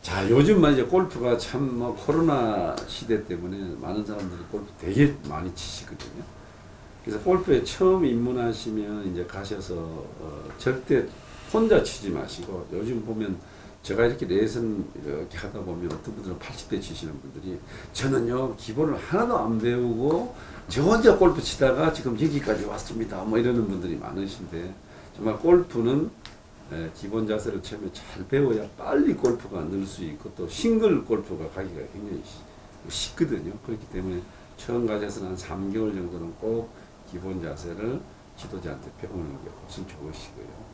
자, 요즘 이제 골프가 참 뭐 코로나 시대 때문에 많은 사람들이 골프 되게 많이 치시거든요. 그래서 골프에 처음 입문하시면 이제 가셔서 절대 혼자 치지 마시고, 요즘 보면 제가 이렇게 레슨 이렇게 하다 보면 어떤 분들은 80대 치시는 분들이, 저는요 기본을 하나도 안 배우고 저 혼자 골프 치다가 지금 여기까지 왔습니다 뭐 이러는 분들이 많으신데, 정말 골프는 기본 자세를 처음에 잘 배워야 빨리 골프가 늘 수 있고, 또 싱글 골프가 가기가 굉장히 쉽거든요. 그렇기 때문에 처음 가셔서는 한 3개월 정도는 꼭 기본 자세를 지도자한테 배우는 게 훨씬 좋으시고요.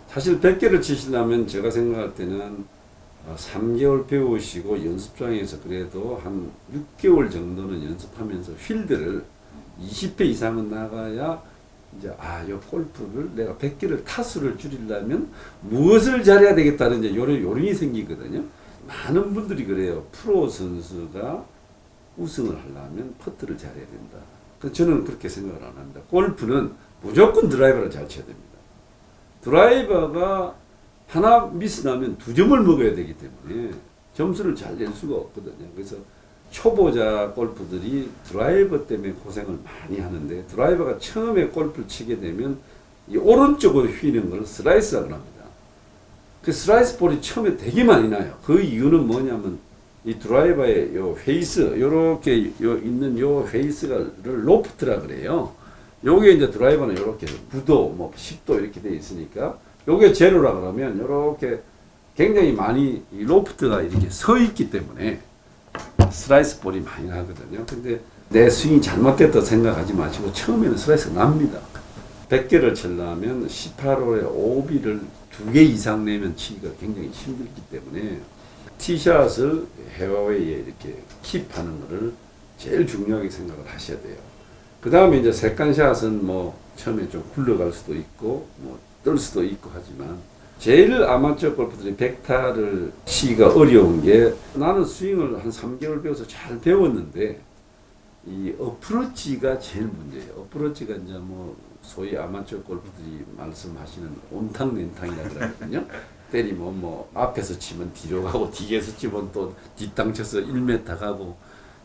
사실 100개를 치시려면 제가 생각할 때는 3개월 배우시고 연습장에서 그래도 한 6개월 정도는 연습하면서 필드를 20회 이상은 나가야 이제 요 골프를 내가 100개를 타수를 줄이려면 무엇을 잘해야 되겠다는 이제 요령이 생기거든요. 많은 분들이 그래요. 프로 선수가 우승을 하려면 퍼트를 잘해야 된다. 그래서 저는 그렇게 생각을 안 합니다. 골프는 무조건 드라이버를 잘 쳐야 됩니다. 드라이버가 하나 미스나면 2점을 먹어야 되기 때문에 점수를 잘 낼 수가 없거든요. 그래서 초보자 골프들이 드라이버 때문에 고생을 많이 하는데, 드라이버가 처음에 골프를 치게 되면 이 오른쪽으로 휘는 걸 슬라이스라고 합니다. 그 슬라이스 볼이 처음에 되게 많이 나요. 그 이유는 뭐냐면 이 드라이버의 요 페이스, 요렇게 있는 요 페이스를 로프트라 그래요. 요게 이제 드라이버는 요렇게 9도, 뭐 10도 이렇게 돼 있으니까, 요게 제로라 그러면 요렇게 굉장히 많이 이 로프트가 이렇게 서 있기 때문에 슬라이스 볼이 많이 나거든요. 근데 내 스윙이 잘못됐다 생각하지 마시고 처음에는 슬라이스가 납니다. 100개를 치려면 18홀에 OB를 2개 이상 내면 치기가 굉장히 힘들기 때문에 티샷을 헤어웨이에 이렇게 킵하는 것을 제일 중요하게 생각을 하셔야 돼요. 그 다음에 이제 세컨샷은 뭐 처음에 좀 굴러갈 수도 있고 뭐 뜰 수도 있고 하지만, 제일 아마추어 골프들이 100타를 치기가 어려운 게, 나는 스윙을 한 3개월 배워서 잘 배웠는데 이 어프로치가 제일 문제예요. 어프로치가 이제 뭐 소위 아마추어 골프들이 말씀하시는 온탕nen탕이라 그러거든요. 때리면 뭐 앞에서 치면 뒤로 가고 뒤에서 치면 또 뒷땅 쳐서 1m 가고,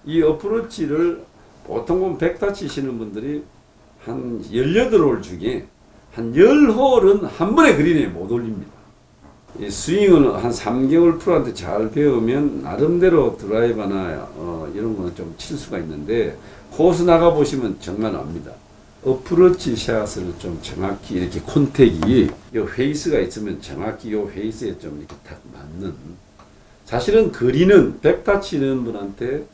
이 어프로치를 보통 보면 100타 치시는 분들이 한 18홀 중에 한 10홀은 한 번에 그린에 못 올립니다. 이 스윙은 한 3개월 프로한테 잘 배우면 나름대로 드라이버나 이런 거는 좀 칠 수가 있는데, 코스 나가 보시면 정말 압니다. 어프로치 샷을 좀 정확히 이렇게 콘택이 요 페이스가 있으면 정확히 요 페이스에 좀 이렇게 딱 맞는, 사실은 거리는 100타 치는 분한테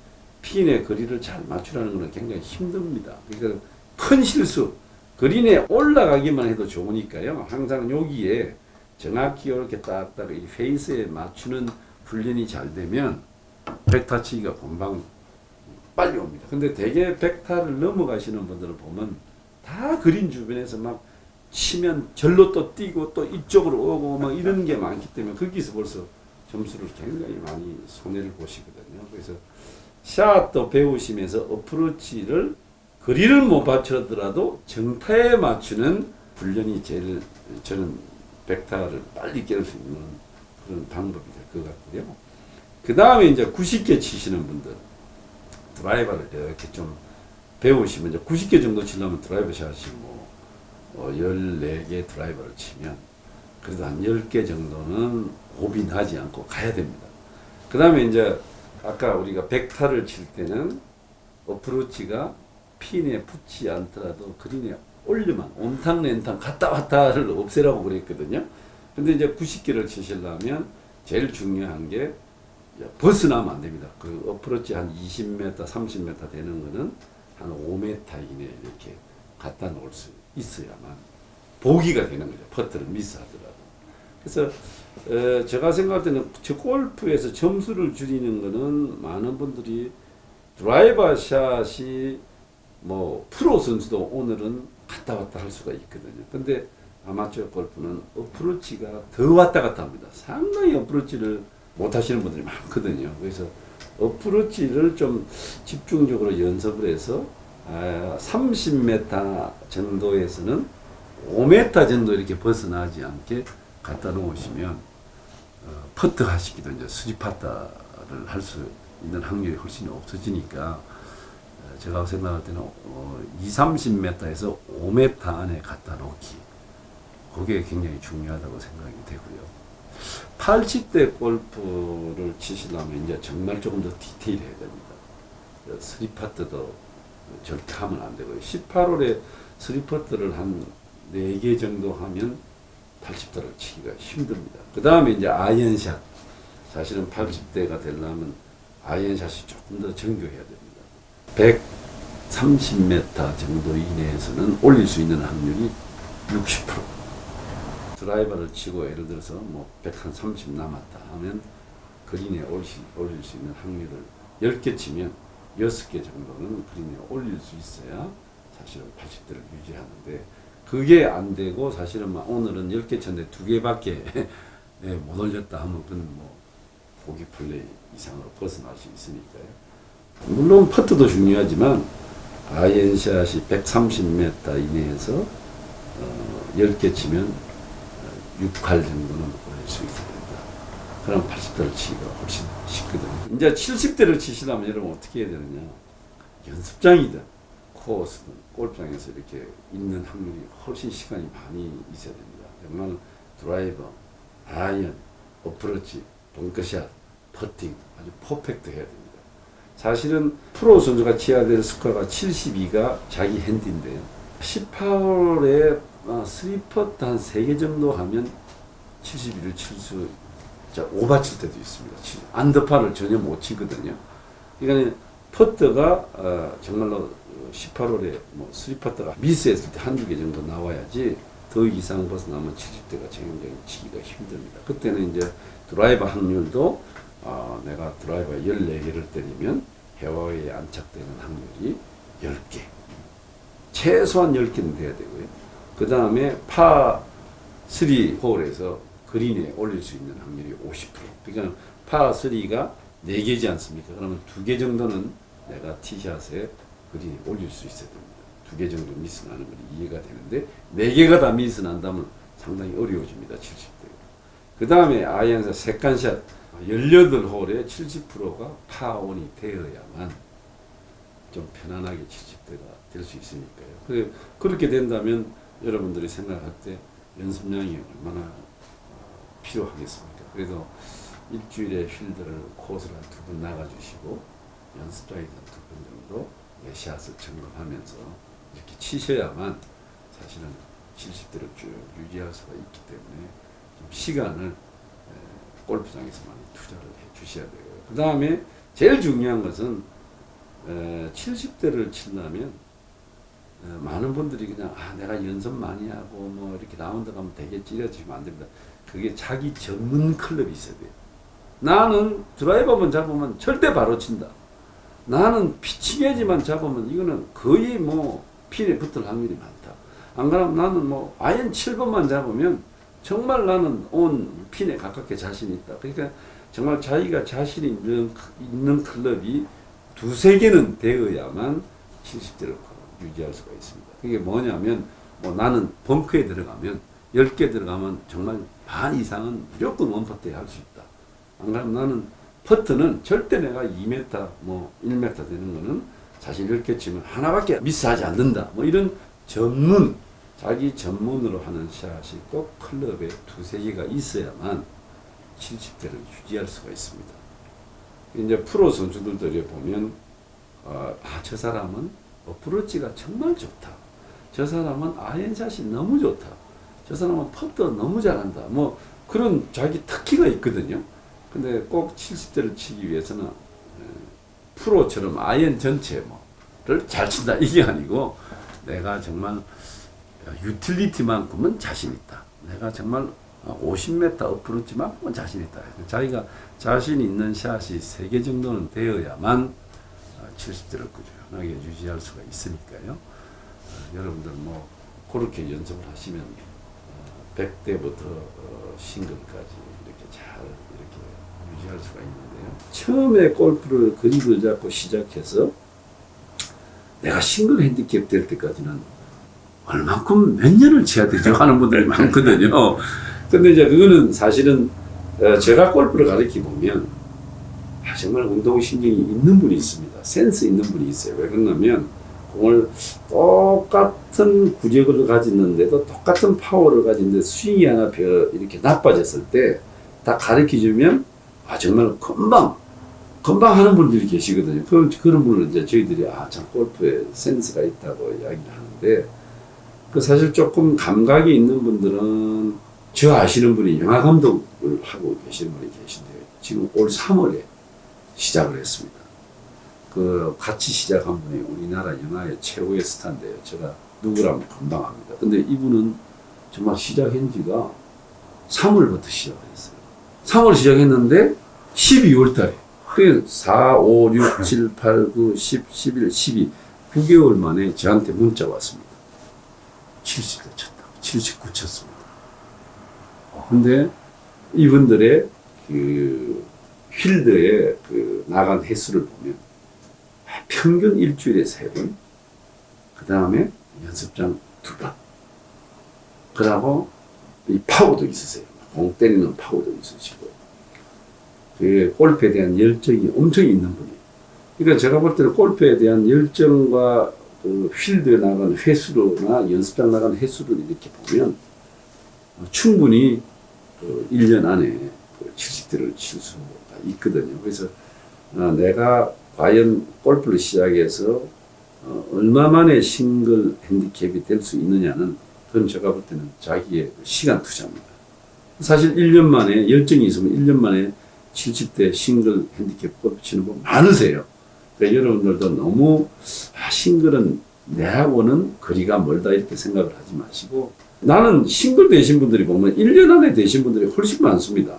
핀의 거리를 잘 맞추라는 것은 굉장히 힘듭니다. 그러니까 큰 실수, 그린에 올라가기만 해도 좋으니까요. 항상 여기에 정확히 이렇게 딱딱 이 페이스에 맞추는 훈련이 잘 되면 100타 치기가 금방 빨리 옵니다. 근데 대개 100타를 넘어가시는 분들을 보면 다 그린 주변에서 막 치면 절로 또 뛰고 또 이쪽으로 오고 막 이런 게 많기 때문에 거기서 벌써 점수를 굉장히 많이 손해를 보시거든요. 그래서 샷도 배우시면서 어프로치를 거리를 못 맞추더라도 정타에 맞추는 훈련이 제일 저는 100타를 빨리 깰 수 있는 그런 방법이 될 것 같고요. 그 다음에 이제 90개 치시는 분들, 드라이버를 이렇게 좀 배우시면, 이제 90개 정도 치려면 드라이버 샷이 뭐 14개 드라이버를 치면 그래도 한 10개 정도는 고민하지 않고 가야 됩니다. 그 다음에 이제 아까 우리가 100타를 칠 때는 어프로치가 핀에 붙지 않더라도 그린에 올려만 온탕nen탕 갔다 왔다를 없애라고 그랬거든요. 근데 이제 90개를 치시려면 제일 중요한 게 벗어나면 안 됩니다. 그 어프로치 한 20m, 30m 되는 거는 한 5m 이내에 이렇게 갖다 놓을 수 있어야만 보기가 되는 거죠. 퍼트를 미스하더라도. 그래서 제가 생각할 때는 저 골프에서 점수를 줄이는 거는, 많은 분들이 드라이버 샷이 뭐 프로 선수도 오늘은 갔다 왔다 할 수가 있거든요. 근데 아마추어 골프는 어프로치가 더 왔다 갔다 합니다. 상당히 어프로치를 못 하시는 분들이 많거든요. 그래서 어프로치를 좀 집중적으로 연습을 해서 30m 정도에서는 5m 정도 이렇게 벗어나지 않게 갖다 놓으시면 퍼트 하시기도 이제 수직 파타를 할 수 있는 확률이 훨씬 없어지니까 제가 생각할 때는 20-30m에서 5m 안에 갖다 놓기, 그게 굉장히 중요하다고 생각이 되고요. 80대 골프를 치시려면 이제 정말 조금 더 디테일해야 됩니다. 3파트도 절대 하면 안 되고요. 18홀에 3파트를 한 4개 정도 하면 80대를 치기가 힘듭니다. 그 다음에 이제 아이언샷. 사실은 80대가 되려면 아이언샷이 조금 더 정교해야 됩니다. 130m 정도 이내에서는 올릴 수 있는 확률이 60%. 드라이버를 치고 예를 들어서 뭐 130 남았다 하면 그린에 올릴 수 있는 확률을 10개 치면 6개 정도는 그린에 올릴 수 있어야 사실은 80대를 유지하는데, 그게 안 되고 사실은 막 오늘은 10개 쳤는데 2개밖에 못 올렸다 하면 그건 뭐 보기 플레이 이상으로 벗어날 수 있으니까요. 물론 퍼트도 중요하지만 아이언샷이 130m 이내에서 10개 치면 6할 정도는 올릴 수 있어야 됩니다. 그럼 80대를 치기가 훨씬 쉽거든요. 이제 70대를 치시려면 여러분 어떻게 해야 되느냐. 연습장이든 코스든 골프장에서 이렇게 있는 확률이 훨씬 시간이 많이 있어야 됩니다. 정말 드라이버, 아이언, 어프로치, 벙커샷, 퍼팅 아주 퍼펙트 해야 됩니다. 사실은 프로 선수가 치어야 될 스코어가 72가 자기 핸디인데요. 18홀에 3퍼트 한 3개 정도 하면 71을 칠 수, 오바 칠 때도 있습니다. 안더파를 전혀 못 치거든요. 그러니까 퍼트가 정말로 18홀에 뭐 3퍼트가 미스했을 때 한두 개 정도 나와야지 더 이상 벗어나면 70대가 굉장히 치기가 힘듭니다. 그때는 이제 드라이버 확률도 내가 드라이버 14개를 때리면 헤어웨이에 안착되는 확률이 10개. 최소한 10개는 돼야 되고요. 그 다음에 파3 홀에서 그린에 올릴 수 있는 확률이 50%. 그러니까 파3가 4개지 않습니까? 그러면 2개 정도는 내가 티샷에 그린에 올릴 수 있어야 됩니다. 2개 정도 미스 나는 건 이해가 되는데 4개가 다 미스 난다면 상당히 어려워집니다. 70대. 그 다음에 아이언샷 세컨샷 18홀에 70%가 파1이 되어야만 좀 편안하게 70대가 될 수 있으니까요. 그렇게 된다면 여러분들이 생각할 때 연습량이 얼마나 필요하겠습니까? 그래서 일주일에 필드를 코스를 한 2번 나가주시고 연습장에서 2번 정도 샷을 점검하면서 이렇게 치셔야만 사실은 70대를 쭉 유지할 수가 있기 때문에 좀 시간을 골프장에서 많이 투자를 해 주셔야 되고요. 그 다음에 제일 중요한 것은 70대를 치려면 많은 분들이 그냥 내가 연습 많이 하고 뭐 이렇게 라운드 가면 되겠지 이러시면 안 됩니다. 그게 자기 전문 클럽이 있어야 돼요. 나는 드라이버만 잡으면 절대 바로 친다. 나는 피칭 엣지만 잡으면 이거는 거의 뭐 핀에 붙을 확률이 많다. 안 그러면 나는 뭐 아이언 7번만 잡으면 정말 나는 온 핀에 가깝게 자신 있다. 그러니까 정말 자기가 자신 있는 클럽이 2-3개는 되어야만 70대를 유지할 수가 있습니다. 그게 뭐냐면 뭐 나는 벙커에 들어가면 10개 들어가면 정말 반 이상은 무조건 원퍼트에 할 수 있다. 안 그러면 나는 퍼트는 절대 내가 2m 뭐 1m 되는 거는 사실 10개 치면 하나밖에 미스하지 않는다. 뭐 이런 자기 전문으로 하는 샷이 꼭 클럽에 2-3개가 있어야만 70대를 유지할 수가 있습니다. 이제 프로 선수들도 보면 저 사람은 어프로치가 정말 좋다. 저 사람은 아이언샷이 너무 좋다. 저 사람은 퍼트 너무 잘한다. 뭐 그런 자기 특기가 있거든요. 근데 꼭 70대를 치기 위해서는 프로처럼 아이언 전체 뭐를 잘 친다 이게 아니고 내가 정말 유틸리티만큼은 자신 있다. 내가 정말 50m 어프로치만큼은 자신 있다. 자기가 자신 있는 샷이 3개 정도는 되어야만 70대를 꾸준하게 유지할 수가 있으니까요. 여러분들 뭐 그렇게 연습을 하시면 100대부터 싱글까지 이렇게 잘 이렇게 유지할 수가 있는데요. 처음에 골프를 그립을 잡고 시작해서 내가 싱글 핸디캡 될 때까지는 얼만큼 몇 년을 쳐야 되죠 하는 분들이 많거든요. 근데 이제 그거는 사실은 제가 골프를 가르쳐 보면 정말 운동신경이 있는 분이 있습니다. 센스 있는 분이 있어요. 왜 그러냐면 공을 똑같은 구력을 가졌는데도 똑같은 파워를 가진데 스윙이 하나 이렇게 나빠졌을 때 다 가르쳐 주면 정말 금방 하는 분들이 계시거든요. 그런 분을 이제 저희들이 참 골프에 센스가 있다고 이야기를 하는데, 그 사실 조금 감각이 있는 분들은 저 아시는 분이 영화 감독을 하고 계시는 분이 계신데요. 지금 올 3월에 시작을 했습니다. 그 같이 시작한 분이 우리나라 영화의 최고의 스타인데요. 제가 누구라면 금방 압니다. 근데 이분은 정말 시작한 지가 3월부터 시작을 했어요. 3월 시작했는데 12월 달에 그 4, 5, 6, 7, 8, 9, 10, 11, 12 9개월 만에 저한테 문자 왔습니다. 70도 쳤다고. 79 쳤습니다. 근데 이분들의 그 필드에 그 나간 횟수를 보면 평균 일주일에 3번, 그 다음에 연습장 2번, 그러고 이 파워도 있으세요. 공 때리는 파워도 있으시고, 그 골프에 대한 열정이 엄청 있는 분이에요. 그러니까 제가 볼 때는 골프에 대한 열정과 그 필드에 나간 횟수나 연습장 나간 횟수를 이렇게 보면 충분히 1년 안에 70대를 칠 수가 있거든요. 그래서 내가 과연 골프를 시작해서 얼마 만에 싱글 핸디캡이 될 수 있느냐는, 그건 제가 볼 때는 자기의 시간 투자입니다. 사실 1년 만에 열정이 있으면 1년 만에 70대 싱글 핸디캡 골프 치는 분 많으세요. 그러니까 여러분들도 너무 싱글은 내하고는 거리가 멀다 이렇게 생각을 하지 마시고, 나는 싱글 되신 분들이 보면 1년 안에 되신 분들이 훨씬 많습니다.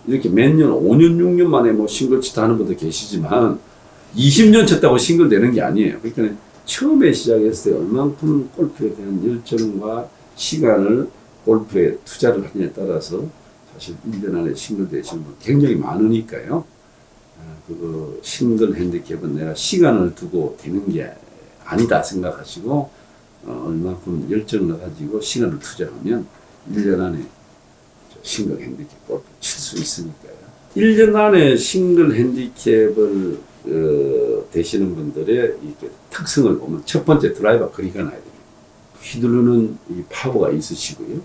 이렇게 몇 년, 5년, 6년 만에 뭐 싱글 치다 하는 분도 계시지만 20년 쳤다고 싱글 되는 게 아니에요. 그러니까 처음에 시작했을 때 얼만큼 골프에 대한 열정과 시간을 골프에 투자를 하느냐에 따라서 사실 1년 안에 싱글 되시는 분 굉장히 많으니까요. 그 싱글 핸디캡은 내가 시간을 두고 되는 게 아니다 생각하시고, 얼만큼 열정을 가지고 시간을 투자하면 1년 안에 싱글 핸디캡 골프 칠 수 있으니까요. 1년 안에 싱글 핸디캡을 되시는 분들의 이렇게 특성을 보면, 첫 번째 드라이버 거리가 나야 됩니다. 휘두르는 이 파워가 있으시고요.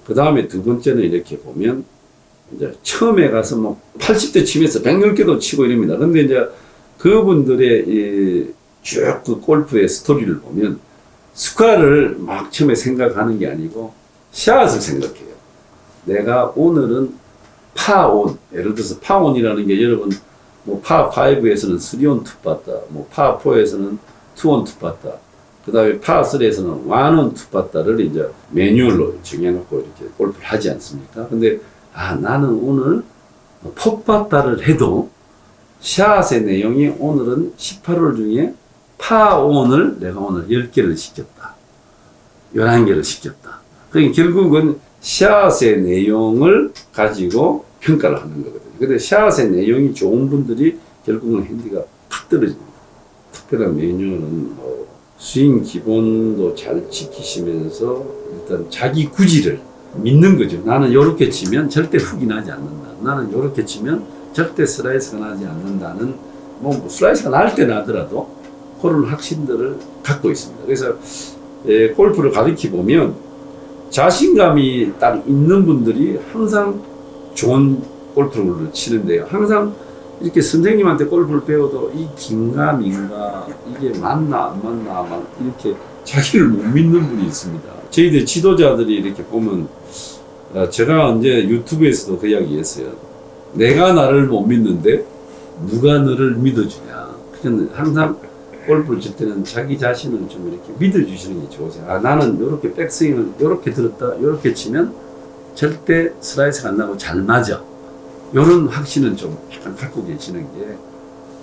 그 다음에 두 번째는 이렇게 보면, 이제 처음에 가서 뭐 80대 치면서 110개도 치고 이럽니다. 근데 이제 그분들의 쭉 그 골프의 스토리를 보면 스코어를 막 처음에 생각하는 게 아니고 샷을 생각해요. 내가 오늘은 파온, 예를 들어서 파온이라는 게 여러분 뭐 파5에서는 3온 2빠따, 뭐 파4에서는 2온 2빠따, 그 다음에 파3에서는 1온 2빠따를 이제 매뉴얼로 정해놓고 이렇게 골프를 하지 않습니까? 근데 나는 오늘 폭빠따를 해도 샷의 내용이 오늘은 18홀 중에 파5을 내가 오늘 10개를 시켰다. 11개를 시켰다. 그러니까 결국은 샷의 내용을 가지고 평가를 하는 거거든요. 근데 샷의 내용이 좋은 분들이 결국은 핸디가 팍 떨어집니다. 특별한 매뉴얼은 뭐 스윙 기본도 잘 지키시면서 일단 자기 구질을 믿는 거죠. 나는 요렇게 치면 절대 훅이 나지 않는다. 나는 요렇게 치면 절대 슬라이스가 나지 않는다는, 뭐 슬라이스가 날 때 나더라도 그런 확신들을 갖고 있습니다. 그래서 골프를 가르쳐 보면 자신감이 딱 있는 분들이 항상 좋은 골프를 치는데요. 항상 이렇게 선생님한테 골프를 배워도 이 긴가 민가, 이게 맞나 안 맞나 막 이렇게 자기를 못 믿는 분이 있습니다. 저희들 지도자들이 이렇게 보면, 제가 이제 유튜브에서도 그 이야기 했어요. 내가 나를 못 믿는데 누가 너를 믿어주냐. 그냥 항상 골프를 칠 때는 자기 자신을 좀 이렇게 믿어주시는 게 좋으세요. 나는 이렇게 백스윙을 이렇게 들었다, 이렇게 치면 절대 슬라이스가 안 나고 잘 맞아. 이런 확신은 좀 약간 갖고 계시는 게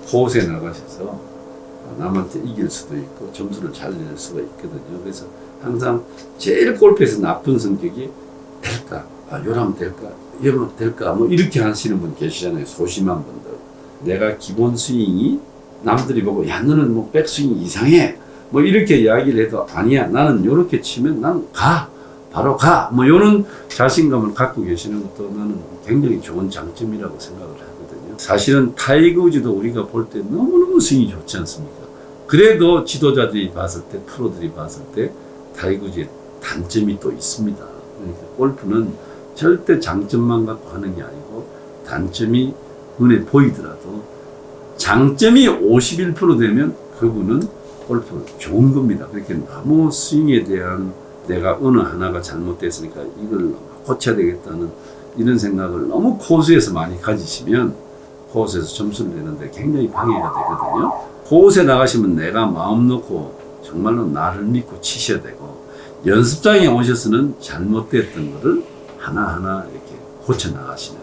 곳에 나가셔서 남한테 이길 수도 있고 점수를 잘 낼 수가 있거든요. 그래서 항상 제일 골프에서 나쁜 성격이 될까? 요러면 될까? 이러면 될까? 뭐 이렇게 하시는 분 계시잖아요. 소심한 분들. 내가 기본 스윙이 남들이 보고, 야, 너는 뭐 백스윙이 이상해. 뭐 이렇게 이야기를 해도 아니야 나는 이렇게 치면 난 가 바로 가 뭐 이런 자신감을 갖고 계시는 것도 나는 굉장히 좋은 장점이라고 생각을 하거든요. 사실은 타이거 우즈도 우리가 볼 때 너무너무 스윙이 좋지 않습니까? 그래도 지도자들이 봤을 때 프로들이 봤을 때 타이거 우즈의 단점이 또 있습니다. 그러니까 골프는 절대 장점만 갖고 하는 게 아니고 단점이 눈에 보이더라도 장점이 51% 되면 그분은 골프 좋은 겁니다. 그렇게 너무 스윙에 대한 내가 어느 하나가 잘못됐으니까 이걸 고쳐야 되겠다는 이런 생각을 너무 코스에서 많이 가지시면 코스에서 점수를 내는데 굉장히 방해가 되거든요. 코스에 나가시면 내가 마음 놓고 정말로 나를 믿고 치셔야 되고 연습장에 오셔서는 잘못됐던 거를 하나하나 이렇게 고쳐 나가시는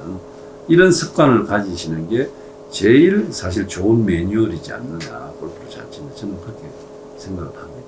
이런 습관을 가지시는 게 제일 사실 좋은 매뉴얼이지 않느냐 골프를 잘 치는 저는 그렇게 생각을 합니다.